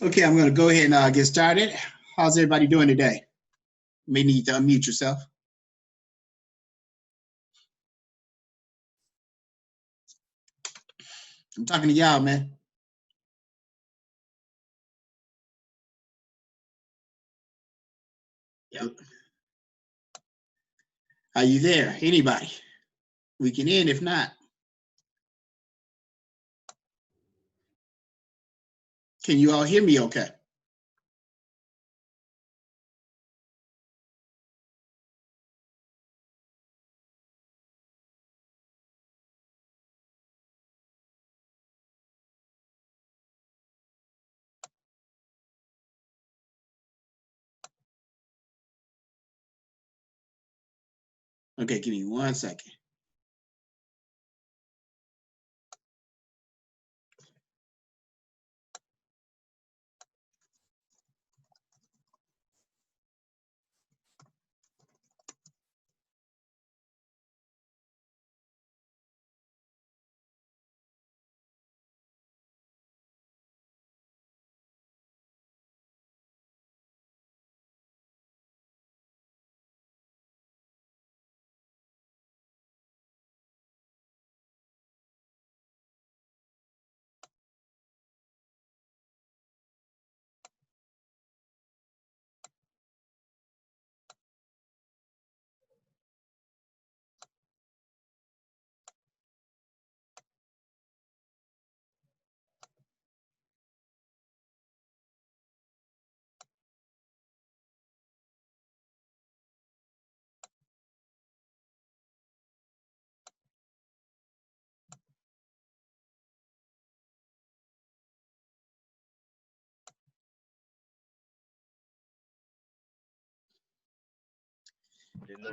Okay, I'm going to go ahead and get started. How's everybody doing today? You may need to unmute yourself. I'm talking to y'all, man. Yep. Are you there? Anybody? We can end if not. Can you all hear me okay? Okay, give me 1 second.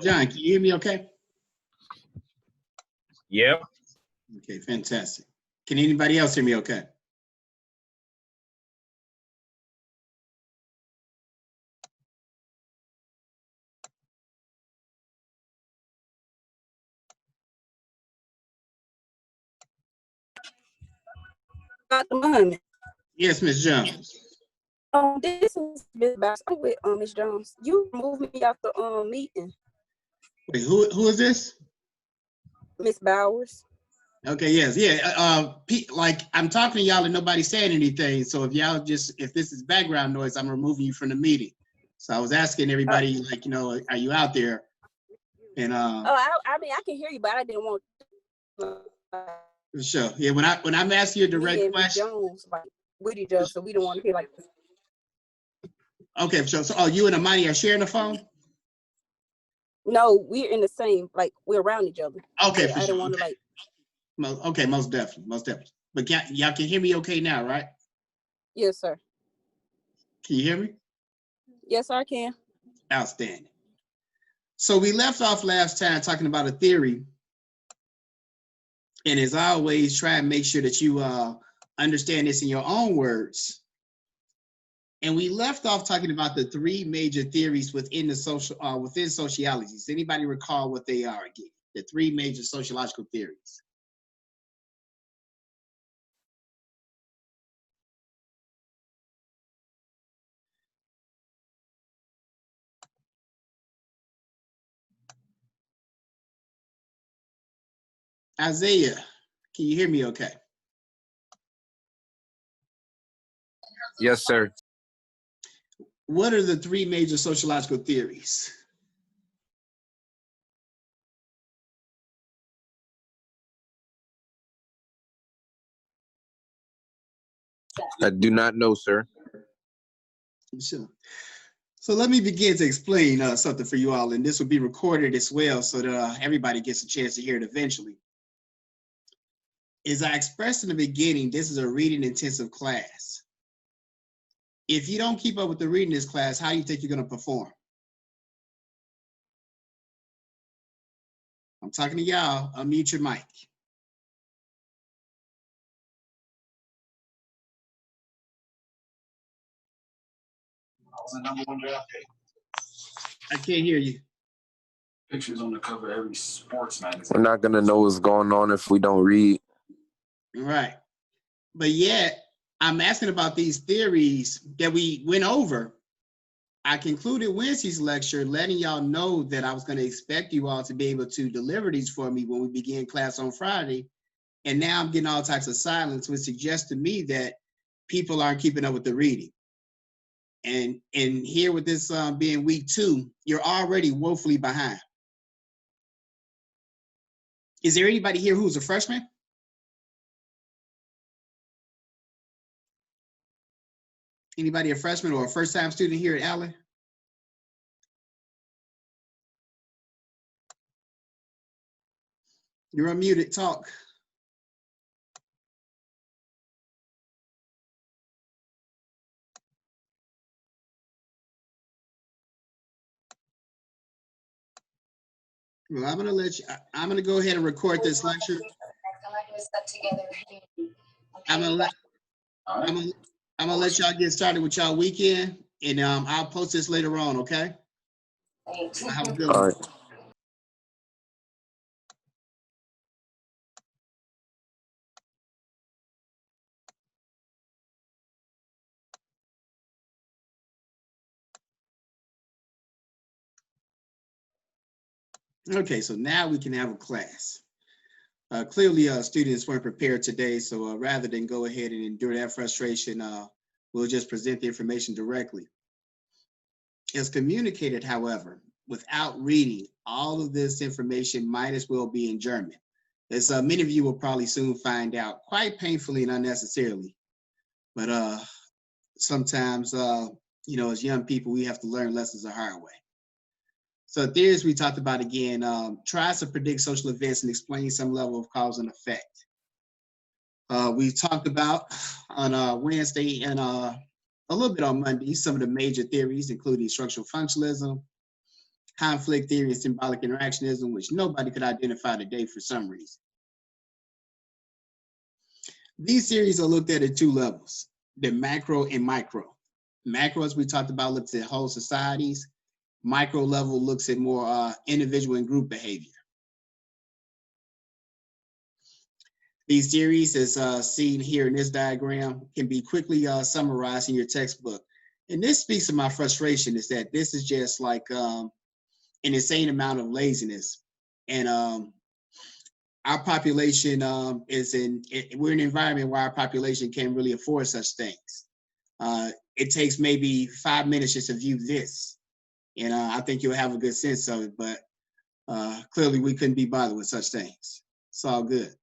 John, can you hear me okay? Yep. Okay, fantastic. Can anybody else hear me okay? Dr. Muhammad. Yes, Ms. Jones. This is Miss Bowers. I'm with Miss Jones. You removed me off the meeting. Wait, who is this? Miss Bowers. Okay, yes, yeah. Like I'm talking to y'all and nobody's saying anything. So if y'all if this is background noise, I'm removing you from the meeting. So I was asking everybody, like, are you out there? And I mean, I can hear you, but I didn't want. Sure. Yeah. When I'm asking you a direct question. Jones, like with each other, so we don't want to hear like. Okay, so you and Amani are sharing the phone? No, we're in the same, like we're around each other. Okay, for I sure. don't want to like. Okay, most definitely. But y'all can hear me okay now, right? Yes, sir. Can you hear me? Yes, I can. Outstanding. So we left off last time talking about a theory, and as always, try and make sure that you understand this in your own words. And we left off talking about the three major theories within the within sociology. Does anybody recall what they are again? The three major sociological theories. Isaiah, can you hear me okay? Yes, sir. What are the three major sociological theories? I do not know, sir. Sure. So let me begin to explain something for you all, and this will be recorded as well so that everybody gets a chance to hear it eventually. As I expressed in the beginning, this is a reading intensive class. If you don't keep up with the reading in this class, how do you think you're going to perform? I'm talking to y'all. Unmute your mic. I can't hear you. Pictures on the cover of every sports magazine. We're not going to know what's going on if we don't read. Right. But yet, I'm asking about these theories that we went over. I concluded Wednesday's lecture letting y'all know that I was going to expect you all to be able to deliver these for me when we begin class on Friday. And now I'm getting all types of silence, which suggests to me that people aren't keeping up with the reading. And here with this being week 2, you're already woefully behind. Is there anybody here who's a freshman? Anybody a freshman or a first-time student here at Allen? You're unmuted, talk. Well, I'm gonna go ahead and record this lecture. I'm gonna let y'all get started with y'all weekend, and I'll post this later on, okay? Have a good one. All right. Okay, so now we can have a class. Clearly, students weren't prepared today, so rather than go ahead and endure that frustration, we'll just present the information directly. As communicated, however, without reading, all of this information might as well be in German. As many of you will probably soon find out, quite painfully and unnecessarily. But sometimes, you know, as young people, we have to learn lessons the hard way. So theories we talked about again, tries to predict social events and explain some level of cause and effect. We talked about on Wednesday and a little bit on Monday, some of the major theories, including structural functionalism, conflict theory, and symbolic interactionism, which nobody could identify today for some reason. These theories are looked at 2 levels, the macro and micro. Macro, as we talked about, looks at whole societies. Micro level looks at more individual and group behavior. These theories, as seen here in this diagram, can be quickly summarized in your textbook. And this speaks to my frustration, is that this is just like an insane amount of laziness. And our population we're in an environment where our population can't really afford such things. It takes maybe 5 minutes just to view this. And I think you'll have a good sense of it, but clearly we couldn't be bothered with such things. It's all good.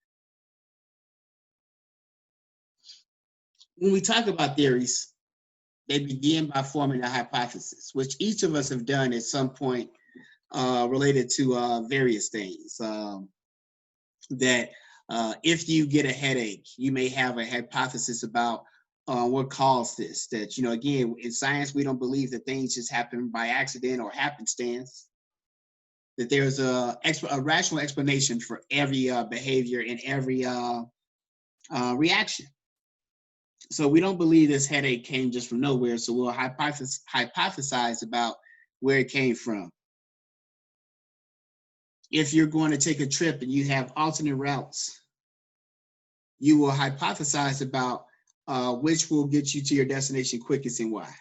When we talk about theories, they begin by forming a hypothesis, which each of us have done at some point related to various things. That if you get a headache, you may have a hypothesis about what caused this. That, you know, again, in science, we don't believe that things just happen by accident or happenstance. That there's a rational explanation for every behavior and every reaction. So we don't believe this headache came just from nowhere. So we'll hypothesize about where it came from. If you're going to take a trip and you have alternate routes, you will hypothesize about which will get you to your destination quickest and why.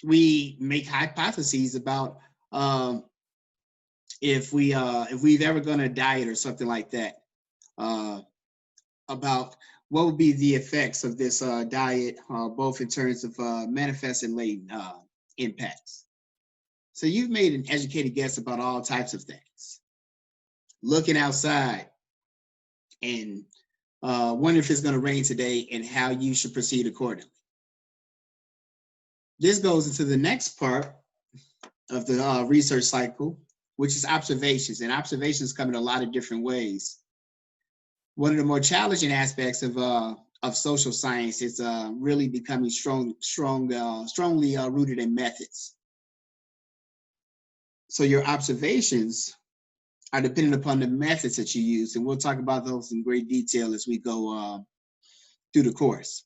We make hypotheses about if we've ever gone on a diet or something like that, about what would be the effects of this diet, both in terms of manifest and latent impacts. So you've made an educated guess about all types of things. Looking outside and wondering if it's going to rain today and how you should proceed accordingly. This goes into the next part of the research cycle, which is observations. And observations come in a lot of different ways. One of the more challenging aspects of social science is really becoming strongly rooted in methods. So your observations are dependent upon the methods that you use, and we'll talk about those in great detail as we go through the course.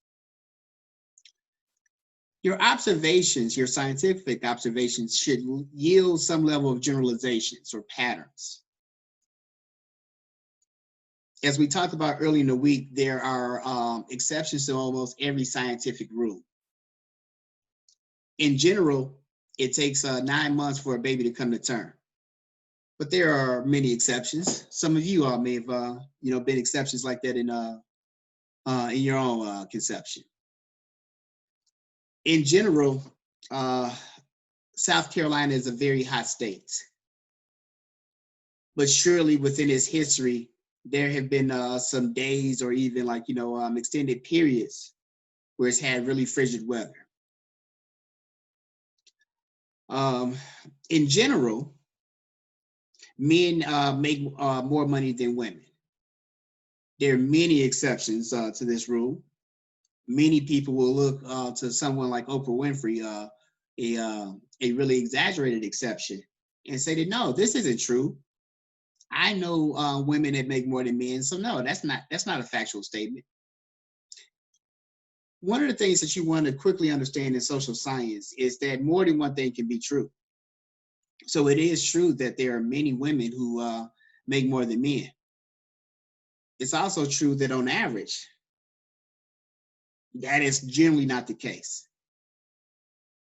Your observations, your scientific observations, should yield some level of generalizations or patterns. as we talked about earlier in the week, there are exceptions to almost every scientific rule. In general, it takes 9 months for a baby to come to term. But there are many exceptions. Some of you all may have, been exceptions like that in your own conception. In general, South Carolina is a very hot state. But surely within its history, there have been some days or even extended periods where it's had really frigid weather. In general, men make more money than women. There are many exceptions to this rule. Many people will look to someone like Oprah Winfrey, a really exaggerated exception, and say that no, this isn't true. I know women that make more than men, so no, that's not a factual statement. One of the things that you want to quickly understand in social science is that more than one thing can be true. So it is true that there are many women who make more than men. It's also true that on average, that is generally not the case.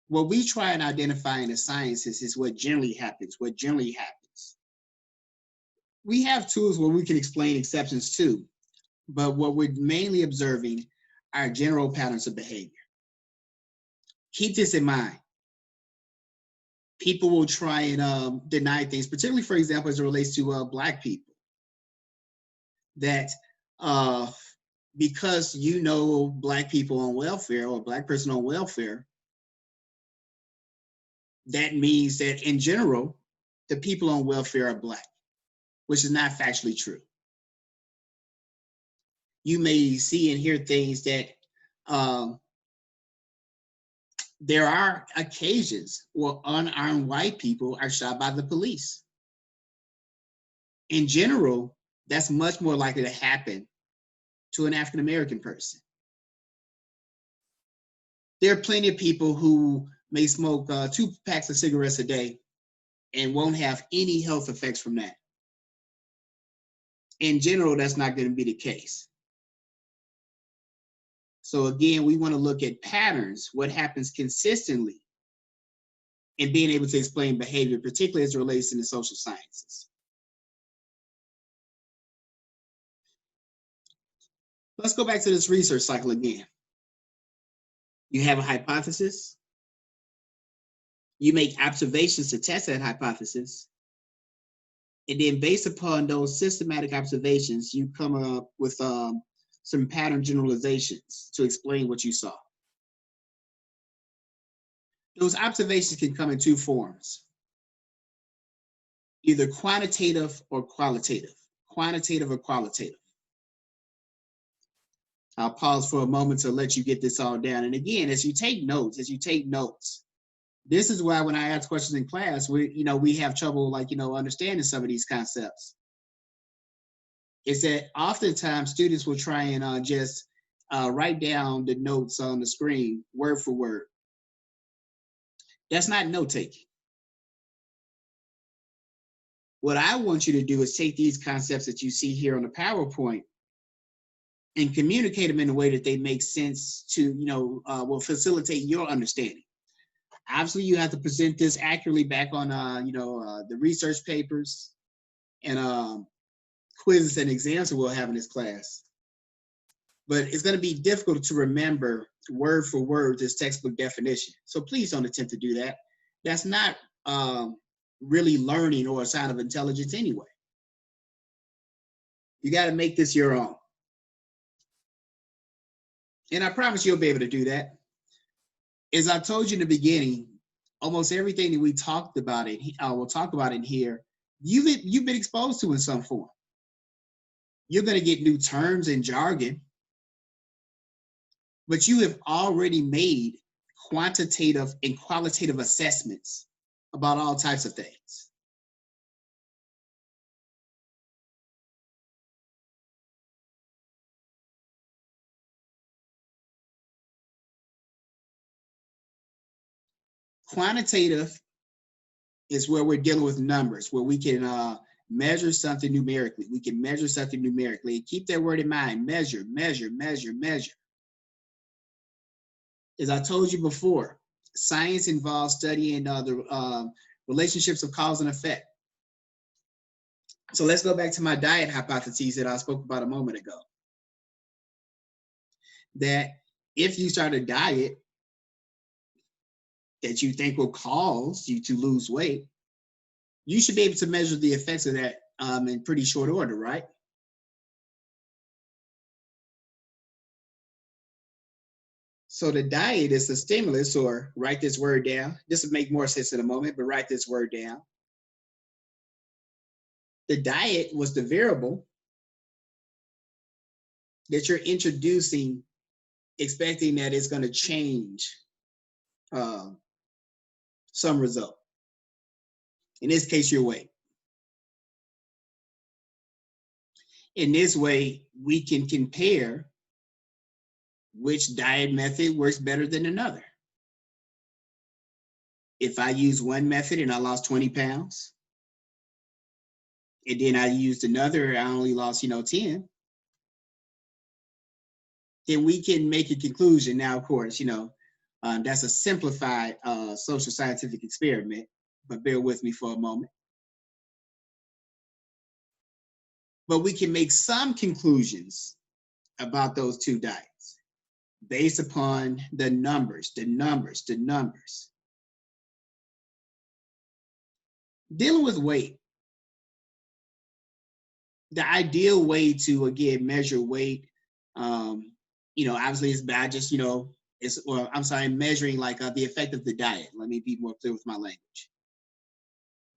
What we try and identify in the sciences is what generally happens. We have tools where we can explain exceptions too, but what we're mainly observing are general patterns of behavior. Keep this in mind. People will try and deny things, particularly, for example, as it relates to Black people, that because you know Black people on welfare or a Black person on welfare, that means that in general, the people on welfare are Black, which is not factually true. You may see and hear things that there are occasions where unarmed white people are shot by the police. In general, that's much more likely to happen to an African American person. There are plenty of people who may smoke 2 packs of cigarettes a day and won't have any health effects from that. In general, that's not going to be the case. So again, we want to look at patterns, what happens consistently, and being able to explain behavior, particularly as it relates to the social sciences. Let's go back to this research cycle again. You have a hypothesis. You make observations to test that hypothesis. And then based upon those systematic observations, you come up with some pattern generalizations to explain what you saw. Those observations can come in 2 forms, either quantitative or qualitative. Quantitative or qualitative. I'll pause for a moment to let you get this all down. And again, as you take notes, this is why when I ask questions in class, we have trouble understanding some of these concepts. Is that oftentimes students will try and just write down the notes on the screen word for word. That's not note-taking. What I want you to do is take these concepts that you see here on the PowerPoint and communicate them in a way that they make sense to, will facilitate your understanding. Obviously, you have to present this accurately back on, the research papers and quizzes and exams that we'll have in this class. But it's going to be difficult to remember word for word this textbook definition. So please don't attempt to do that. That's not really learning or a sign of intelligence anyway. You got to make this your own. And I promise you'll be able to do that. As I told you in the beginning, almost everything that we talked about we'll talk about in here, you've been exposed to in some form. You're going to get new terms and jargon, but you have already made quantitative and qualitative assessments about all types of things. Quantitative is where we're dealing with numbers, where we can Measure something numerically. We can measure something numerically. Keep that word in mind. Measure, measure, measure, measure. As I told you before, science involves studying the relationships of cause and effect. So let's go back to my diet hypothesis that I spoke about a moment ago. That if you start a diet that you think will cause you to lose weight, you should be able to measure the effects of that in pretty short order, right? So the diet is the stimulus, or write this word down. This will make more sense in a moment, but write this word down. The diet was the variable that you're introducing, expecting that it's going to change some result. In this case, your weight. In this way, we can compare which diet method works better than another. If I use one method and I lost 20 pounds, and then I used another, I only lost, 10, then we can make a conclusion. Now, of course, that's a simplified social scientific experiment, but bear with me for a moment. But we can make some conclusions about those two diets based upon the numbers. Dealing with weight, the ideal way to, again, measure weight, obviously is by just, measuring like the effect of the diet. Let me be more clear with my language.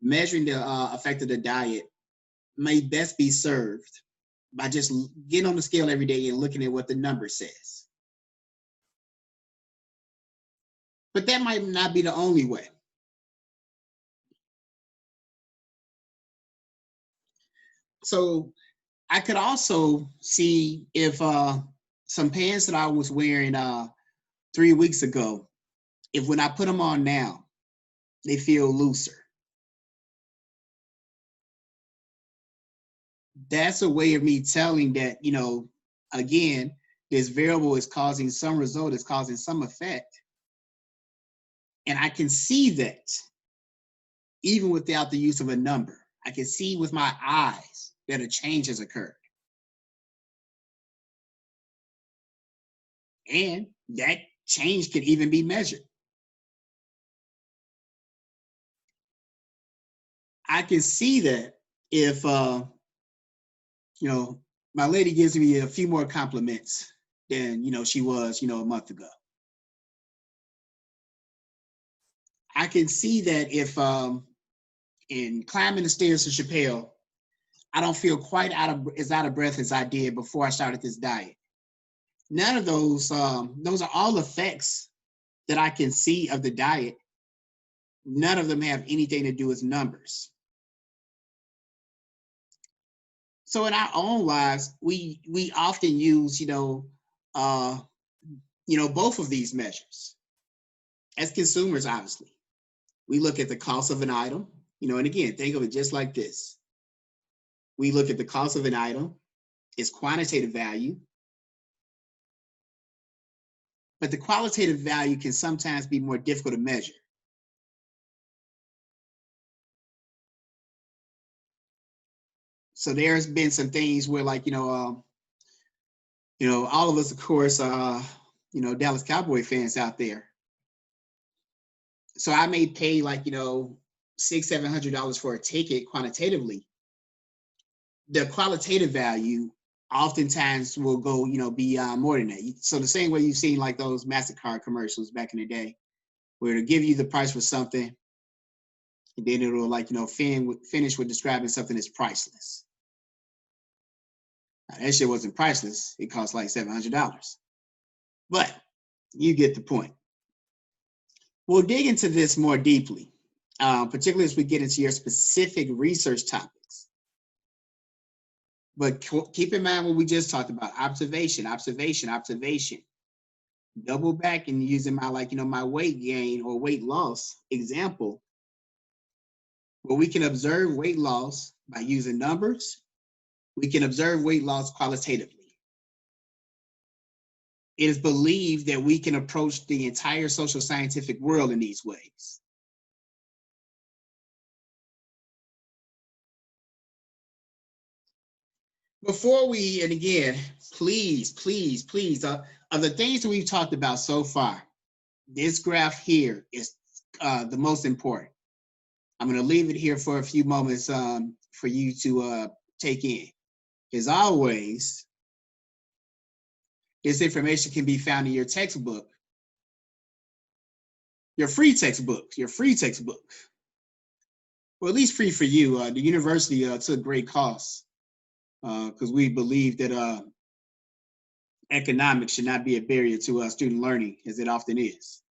Measuring the effect of the diet may best be served by just getting on the scale every day and looking at what the number says. But that might not be the only way. So I could also see if some pants that I was wearing 3 weeks ago, if when I put them on now, they feel looser. That's a way of me telling that, again, this variable is causing some result, is causing some effect. And I can see that even without the use of a number. I can see with my eyes that a change has occurred. And that change can even be measured. I can see that if, my lady gives me a few more compliments than, she was, a month ago. I can see that if in climbing the stairs to Chappelle, I don't feel quite as out of breath as I did before I started this diet. None of those are all effects that I can see of the diet. None of them have anything to do with numbers. So in our own lives, we often use, both of these measures. As consumers, obviously, we look at the cost of an item, and again, think of it just like this. We look at the cost of an item, its quantitative value, but the qualitative value can sometimes be more difficult to measure. So there's been some things where, like, all of us, of course, Dallas Cowboy fans out there. So I may pay like, $600-700 for a ticket quantitatively. The qualitative value oftentimes will go, beyond more than that. So the same way you've seen like those MasterCard commercials back in the day, where it'll give you the price for something, and then it'll like, finish with describing something that's priceless. Now, that shit wasn't priceless. It cost like $700. But you get the point. We'll dig into this more deeply, particularly as we get into your specific research topics. But keep in mind what we just talked about: observation. Double back and using my my weight gain or weight loss example, where we can observe weight loss By using numbers, we can observe weight loss qualitatively. It is believed that we can approach the entire social scientific world in these ways. Before we, and again, please, of the things that we've talked about so far, this graph here is the most important. I'm going to leave it here for a few moments for you to take in. As always, this information can be found in your textbook, your free textbook. Well, at least free for you. The university took great costs because we believe that economics should not be a barrier to student learning, as it often is.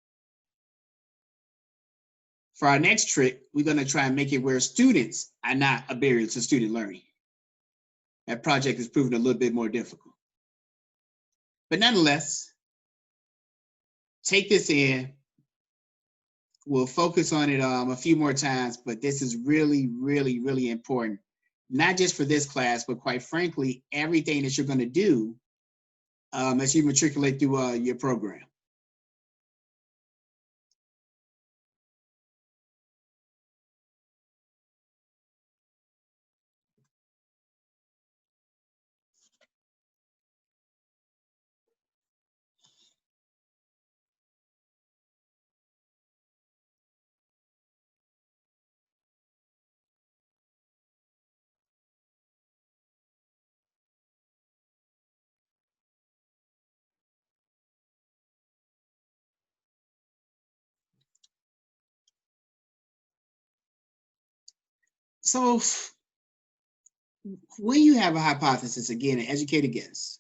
For our next trick, we're going to try and make it where students are not a barrier to student learning. That project is proving a little bit more difficult. But nonetheless, take this in. We'll focus on it a few more times, but this is really, really, really important. Not just for this class, but quite frankly, everything that you're going to do as you matriculate through your program. So when you have a hypothesis, again, an educated guess,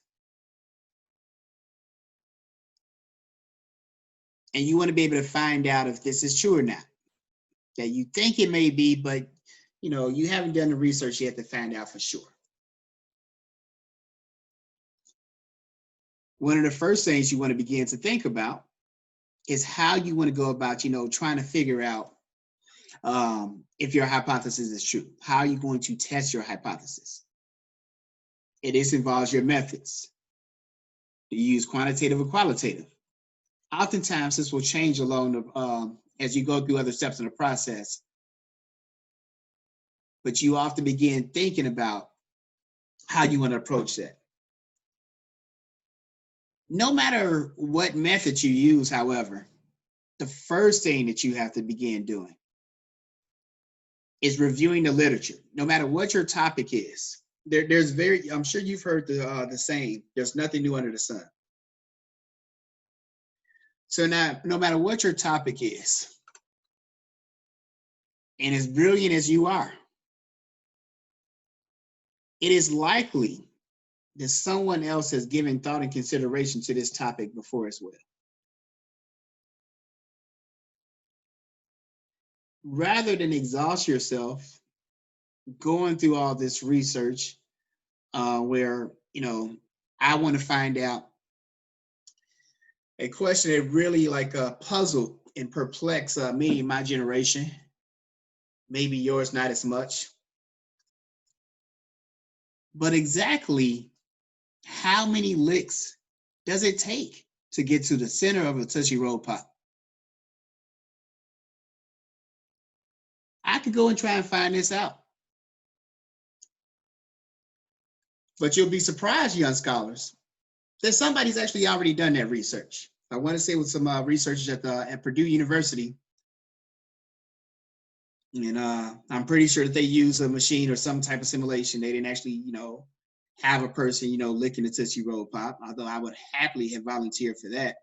and you want to be able to find out if this is true or not, that you think it may be, but you haven't done the research yet to find out for sure. One of the first things you want to begin to think about is how you want to go about, trying to figure out if your hypothesis is true. How are you going to test your hypothesis? This involves your methods. Do you use quantitative or qualitative? Oftentimes, this will change along the, as you go through other steps in the process. But you often begin thinking about how you want to approach that. No matter what method you use, however, the first thing that you have to begin doing is reviewing the literature. No matter what your topic is, I'm sure you've heard the saying, there's nothing new under the sun. So now, no matter what your topic is, and as brilliant as you are, it is likely that someone else has given thought and consideration to this topic before as well. Rather than exhaust yourself going through all this research where, I want to find out a question that really puzzled and perplexed me in my generation, maybe yours not as much. But exactly how many licks does it take to get to the center of a Tootsie Roll Pop? I could go and try and find this out. But you'll be surprised, young scholars, that somebody's actually already done that research. I want to say with some researchers at Purdue University, and I'm pretty sure that they use a machine or some type of simulation. They didn't actually, have a person, licking the Tootsie Roll Pop, although I would happily have volunteered for that.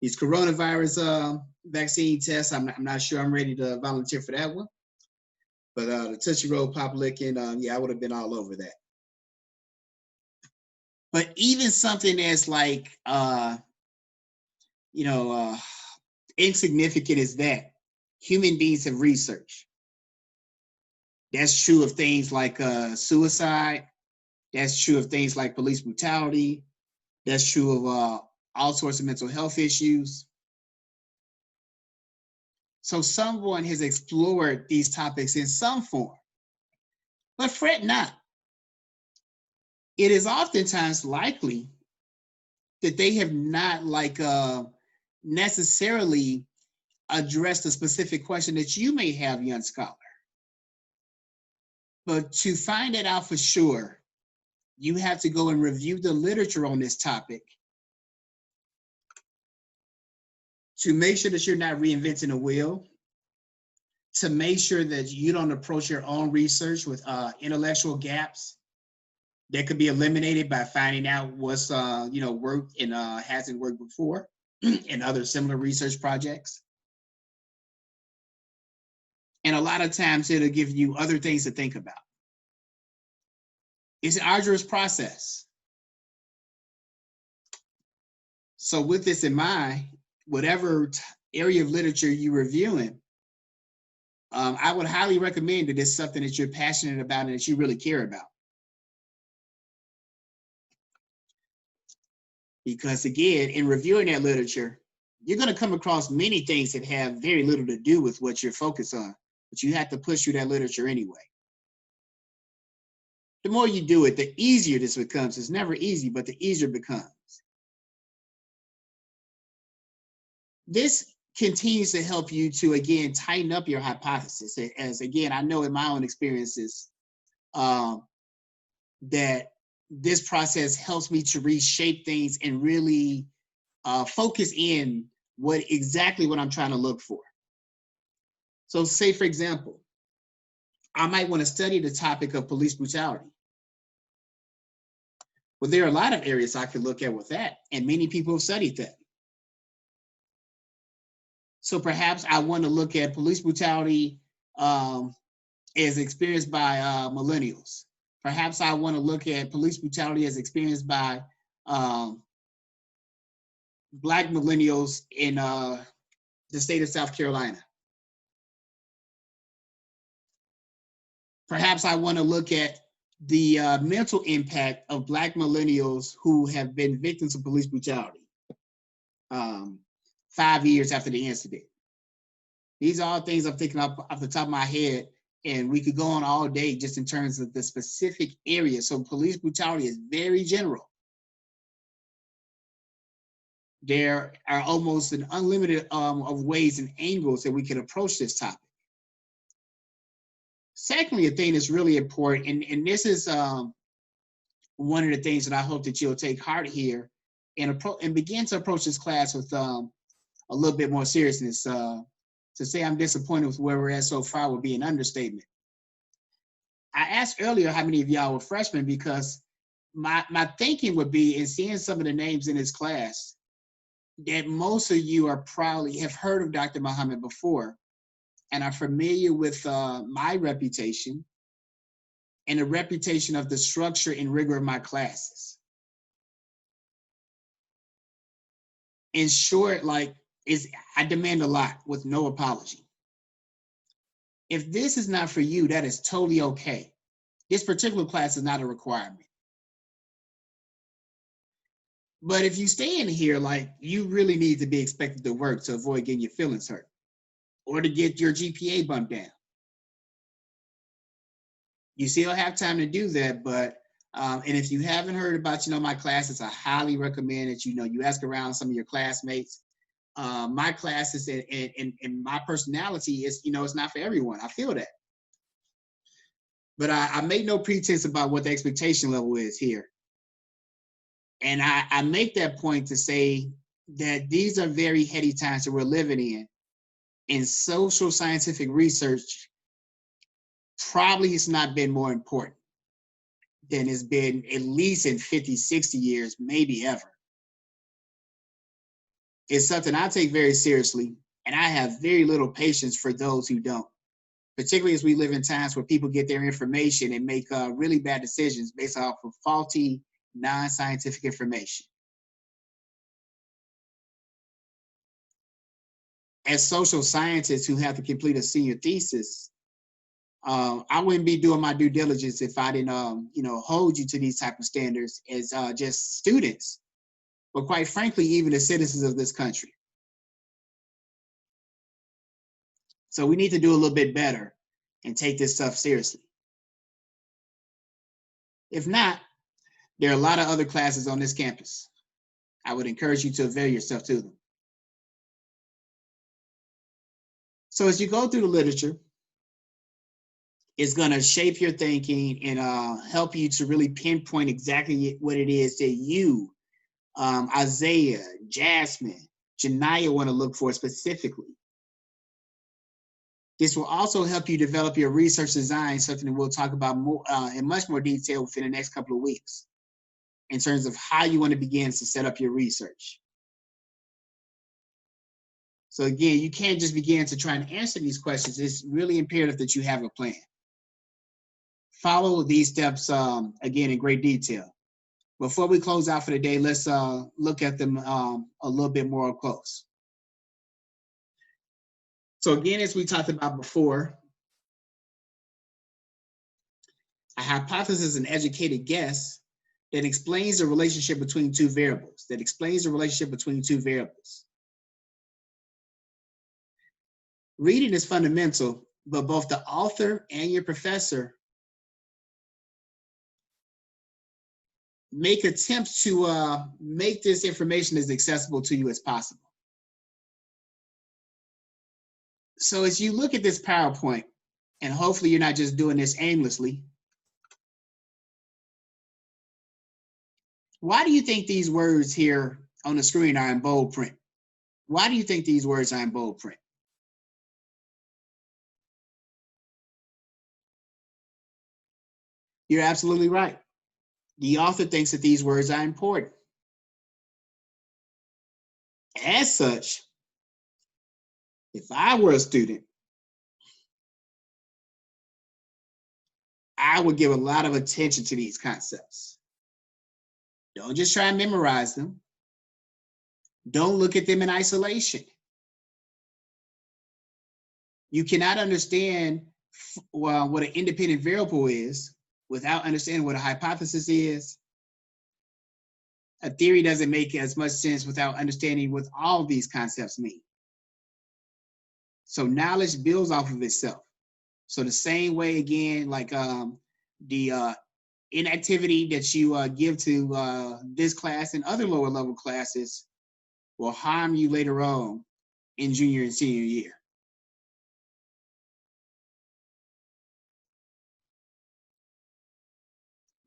These coronavirus vaccine tests, I'm not sure I'm ready to volunteer for that one. But the Tootsie Roll Pop licking, yeah, I would have been all over that. But even something that's insignificant as that, human beings have researched. That's true of things like suicide. That's true of things like police brutality. That's true of all sorts of mental health issues. So someone has explored these topics in some form. But fret not. It is oftentimes likely that they have not necessarily addressed a specific question that you may have, young scholar. But to find it out for sure, you have to go and review the literature on this topic to make sure that you're not reinventing the wheel, to make sure that you don't approach your own research with intellectual gaps that could be eliminated by finding out what's worked and hasn't worked before in other similar research projects. And a lot of times it'll give you other things to think about. It's an arduous process. So with this in mind, whatever area of literature you're reviewing, I would highly recommend that it's something that you're passionate about and that you really care about. Because again, in reviewing that literature, you're going to come across many things that have very little to do with what you're focused on, but you have to push through that literature anyway. The more you do it, the easier this becomes. It's never easy, but the easier it becomes. This continues to help you to, again, tighten up your hypothesis. As again, I know in my own experiences that this process helps me to reshape things and really focus in exactly what I'm trying to look for. So say, for example, I might want to study the topic of police brutality. Well, there are a lot of areas I could look at with that, and many people have studied that. So perhaps I want to look at police brutality as experienced by millennials. Perhaps I want to look at police brutality as experienced by Black millennials in the state of South Carolina. Perhaps I want to look at the mental impact of Black millennials who have been victims of police brutality 5 years after the incident. These are all things I'm thinking off the top of my head, and we could go on all day just in terms of the specific area. So police brutality is very general. There are almost an unlimited of ways and angles that we can approach this topic. Secondly, a thing that's really important, and this is one of the things that I hope that you'll take heart here and begin to approach this class with a little bit more seriousness. To say I'm disappointed with where we're at so far would be an understatement. I asked earlier how many of y'all were freshmen because my thinking would be, in seeing some of the names in this class, that most of you are probably have heard of Dr. Muhammad before and are familiar with my reputation and the reputation of the structure and rigor of my classes. In short, I demand a lot with no apology. If this is not for you, that is totally okay. This particular class is not a requirement. But if you stay in here, you really need to be expected to work to avoid getting your feelings hurt or to get your GPA bumped down. You still have time to do that, but and if you haven't heard about my classes, I highly recommend that you ask around some of your classmates. My classes and my personality is, it's not for everyone. I feel that. But I make no pretense about what the expectation level is here. And I make that point to say that these are very heady times that we're living in. And social scientific research probably has not been more important than it's been at least in 50, 60 years, maybe ever. It's something I take very seriously, and I have very little patience for those who don't, particularly as we live in times where people get their information and make really bad decisions based off of faulty, non-scientific information. As social scientists who have to complete a senior thesis, I wouldn't be doing my due diligence if I didn't, hold you to these type of standards as just students, but quite frankly, even as citizens of this country. So we need to do a little bit better and take this stuff seriously. If not, there are a lot of other classes on this campus. I would encourage you to avail yourself to them. So as you go through the literature, it's going to shape your thinking and help you to really pinpoint exactly what it is that you, Isaiah, Jasmine, Janiyah want to look for specifically. This will also help you develop your research design, something that we'll talk about more in much more detail within the next couple of weeks, in terms of how you want to begin to set up your research. So again, you can't just begin to try and answer these questions. It's really imperative that you have a plan. Follow these steps, again, in great detail. Before we close out for the day, let's look at them a little bit more close. So again, as we talked about before, a hypothesis is an educated guess that explains the relationship between two variables, Reading is fundamental, but both the author and your professor make attempts to make this information as accessible to you as possible. So as you look at this PowerPoint, and hopefully you're not just doing this aimlessly, why do you think these words here on the screen are in bold print? Why do you think these words are in bold print? You're absolutely right. The author thinks that these words are important. As such, if I were a student, I would give a lot of attention to these concepts. Don't just try and memorize them. Don't look at them in isolation. You cannot understand what an independent variable is without understanding what a hypothesis is. A theory doesn't make as much sense without understanding what all these concepts mean. So knowledge builds off of itself. So the same way, again, like the inactivity that you give to this class and other lower level classes will harm you later on in junior and senior year.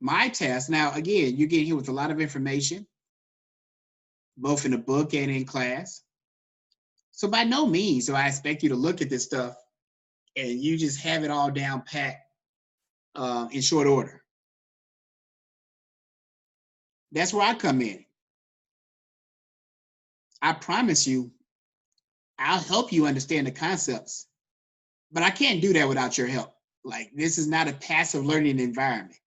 My task, now again, you're getting here with a lot of information, both in the book and in class. So by no means do I expect you to look at this stuff and you just have it all down pat in short order. That's where I come in. I promise you, I'll help you understand the concepts, but I can't do that without your help. Like, this is not a passive learning environment.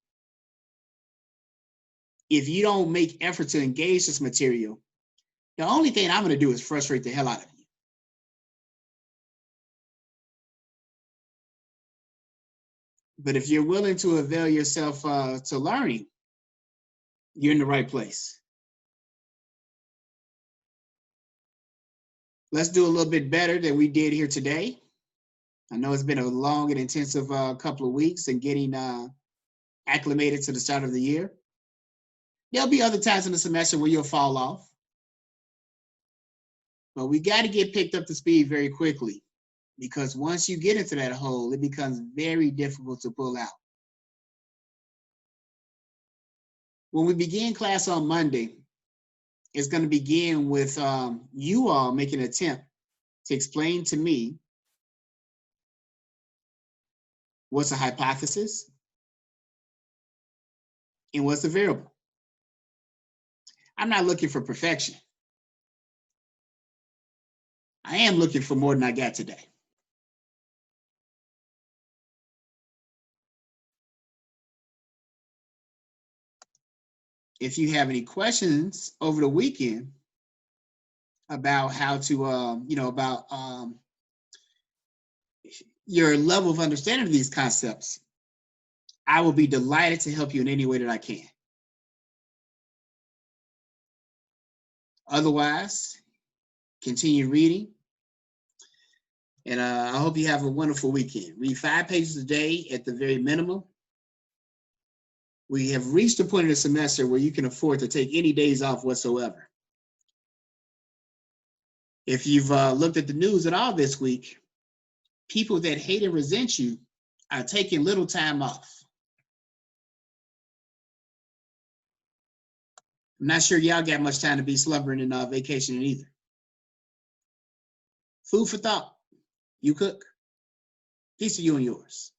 If you don't make effort to engage this material, the only thing I'm going to do is frustrate the hell out of you. But if you're willing to avail yourself to learning, you're in the right place. Let's do a little bit better than we did here today. I know it's been a long and intensive couple of weeks and getting acclimated to the start of the year. There'll be other times in the semester where you'll fall off. But we got to get picked up to speed very quickly, because once you get into that hole, it becomes very difficult to pull out. When we begin class on Monday, it's going to begin with you all making an attempt to explain to me what's a hypothesis and what's a variable. I'm not looking for perfection. I am looking for more than I got today. If you have any questions over the weekend about how to, about your level of understanding of these concepts, I will be delighted to help you in any way that I can. Otherwise, continue reading. And I hope you have a wonderful weekend. Read 5 pages a day at the very minimum. We have reached a point in the semester where you can afford to take any days off whatsoever. If you've looked at the news at all this week, people that hate and resent you are taking little time off. I'm not sure y'all got much time to be slumbering and vacationing either. Food for thought. You cook. Peace to you and yours.